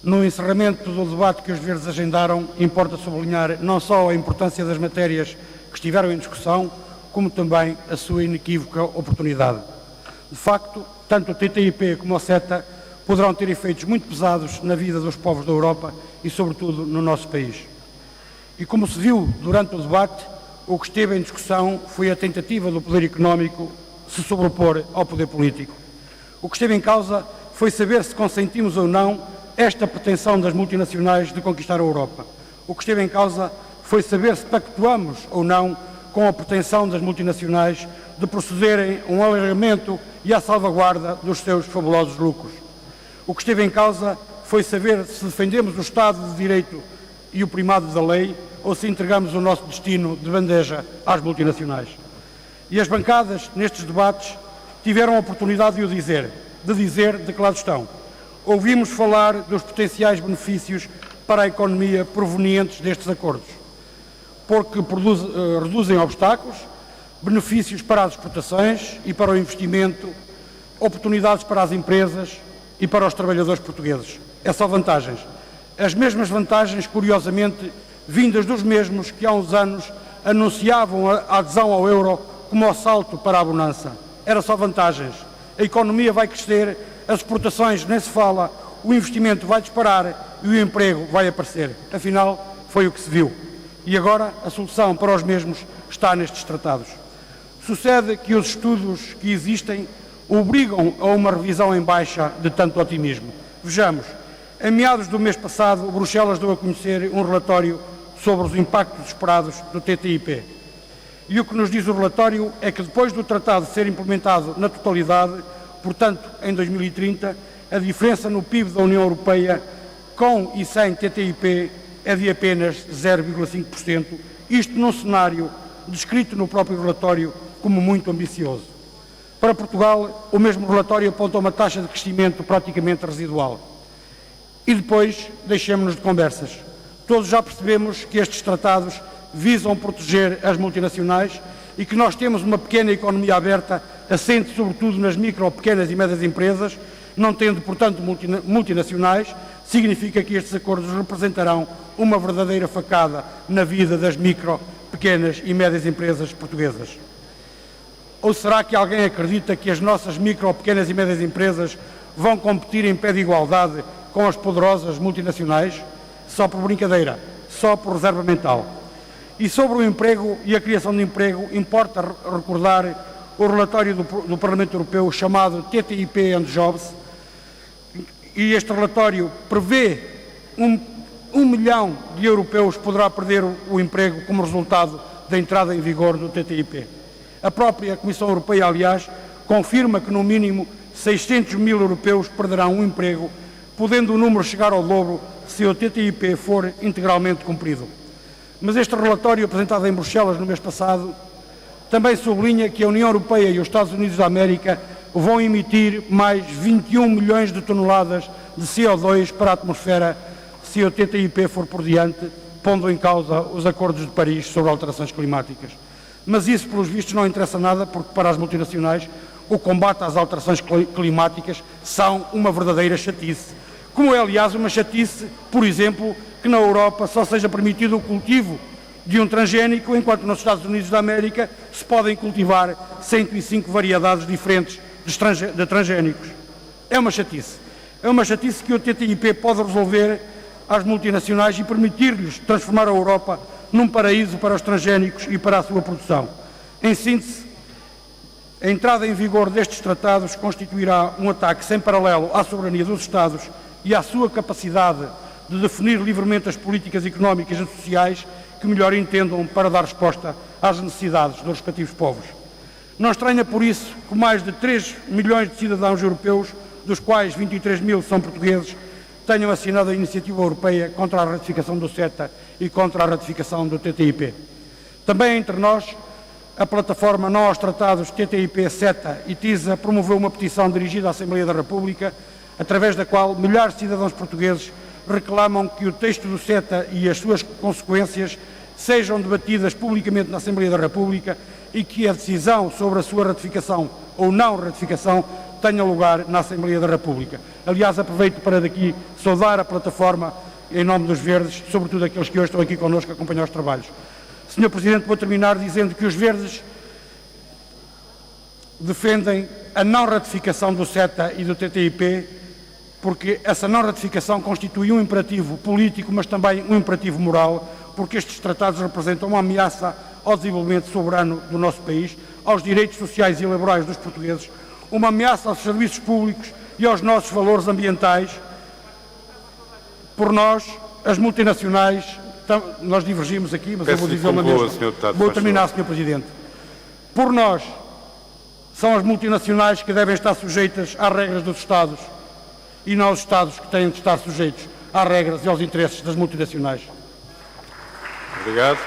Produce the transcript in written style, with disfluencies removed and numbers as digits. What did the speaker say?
No encerramento do debate que os Verdes agendaram, importa sublinhar não só a importância das matérias que estiveram em discussão, como também a sua inequívoca oportunidade. De facto, tanto o TTIP como o CETA poderão ter efeitos muito pesados na vida dos povos da Europa e, sobretudo, no nosso país. E como se viu durante o debate, o que esteve em discussão foi a tentativa do poder económico se sobrepor ao poder político. O que esteve em causa foi saber se consentimos ou não esta pretensão das multinacionais de conquistar a Europa. O que esteve em causa foi saber se pactuamos ou não com a pretensão das multinacionais de procederem a um alargamento e à salvaguarda dos seus fabulosos lucros. O que esteve em causa foi saber se defendemos o Estado de Direito e o primado da lei ou se entregamos o nosso destino de bandeja às multinacionais. E as bancadas, nestes debates, tiveram a oportunidade de o dizer, de que lado estão. Ouvimos falar dos potenciais benefícios para a economia provenientes destes acordos, porque reduzem obstáculos, benefícios para as exportações e para o investimento, oportunidades para as empresas e para os trabalhadores portugueses. É só vantagens. As mesmas vantagens, curiosamente, vindas dos mesmos que há uns anos anunciavam a adesão ao euro como o salto para a bonança. Era só vantagens. A economia vai crescer, as exportações nem se fala, o investimento vai disparar e o emprego vai aparecer. Afinal, foi o que se viu. E agora a solução para os mesmos está nestes tratados. Sucede que os estudos que existem obrigam a uma revisão em baixa de tanto otimismo. Vejamos, em meados do mês passado, Bruxelas deu a conhecer um relatório sobre os impactos esperados do TTIP. E o que nos diz o relatório é que depois do tratado ser implementado na totalidade, portanto, em 2030, a diferença no PIB da União Europeia com e sem TTIP é de apenas 0,5%, isto num cenário descrito no próprio relatório como muito ambicioso. Para Portugal, o mesmo relatório aponta uma taxa de crescimento praticamente residual. E depois, deixemos-nos de conversas. Todos já percebemos que estes tratados visam proteger as multinacionais e que nós temos uma pequena economia aberta, assente sobretudo nas micro, pequenas e médias empresas, não tendo, portanto, multinacionais, significa que estes acordos representarão uma verdadeira facada na vida das micro, pequenas e médias empresas portuguesas. Ou será que alguém acredita que as nossas micro, pequenas e médias empresas vão competir em pé de igualdade com as poderosas multinacionais? Só por brincadeira, só por reserva mental. E sobre o emprego e a criação de emprego, importa recordar o relatório do Parlamento Europeu chamado TTIP and Jobs, e este relatório prevê 1 milhão de europeus poderá perder o emprego como resultado da entrada em vigor do TTIP. A própria Comissão Europeia, aliás, confirma que no mínimo 600 mil europeus perderão o emprego, podendo o número chegar ao dobro se o TTIP for integralmente cumprido. Mas este relatório, apresentado em Bruxelas no mês passado, também sublinha que a União Europeia e os Estados Unidos da América vão emitir mais 21 milhões de toneladas de CO2 para a atmosfera se o TTIP for por diante, pondo em causa os acordos de Paris sobre alterações climáticas. Mas isso, pelos vistos, não interessa nada, porque para as multinacionais o combate às alterações climáticas são uma verdadeira chatice. Como é, aliás, uma chatice, por exemplo, que na Europa só seja permitido o cultivo de um transgénico, enquanto nos Estados Unidos da América se podem cultivar 105 variedades diferentes de transgénicos. É uma chatice. É uma chatice que o TTIP pode resolver às multinacionais e permitir-lhes transformar a Europa num paraíso para os transgénicos e para a sua produção. Em síntese, a entrada em vigor destes tratados constituirá um ataque sem paralelo à soberania dos Estados e à sua capacidade de definir livremente as políticas económicas e sociais que melhor entendam para dar resposta às necessidades dos respectivos povos. Não estranha, por isso, que mais de 3 milhões de cidadãos europeus, dos quais 23 mil são portugueses, tenham assinado a iniciativa europeia contra a ratificação do CETA e contra a ratificação do TTIP. Também entre nós, a plataforma Não aos Tratados TTIP, CETA e TISA promoveu uma petição dirigida à Assembleia da República, através da qual milhares de cidadãos portugueses reclamam que o texto do CETA e as suas consequências sejam debatidas publicamente na Assembleia da República e que a decisão sobre a sua ratificação ou não ratificação tenha lugar na Assembleia da República. Aliás, aproveito para daqui saudar a plataforma em nome dos Verdes, sobretudo aqueles que hoje estão aqui connosco a acompanhar os trabalhos. Sr. Presidente, vou terminar dizendo que os Verdes defendem a não ratificação do CETA e do TTIP, porque essa não ratificação constitui um imperativo político, mas também um imperativo moral, porque estes tratados representam uma ameaça ao desenvolvimento soberano do nosso país, aos direitos sociais e laborais dos portugueses, uma ameaça aos serviços públicos e aos nossos valores ambientais. Por nós, as multinacionais, nós divergimos aqui, mas eu vou dizer uma mesma. Vou terminar, Sr. Presidente. Por nós, são as multinacionais que devem estar sujeitas às regras dos Estados e não os Estados que têm de estar sujeitos às regras e aos interesses das multinacionais. Obrigado.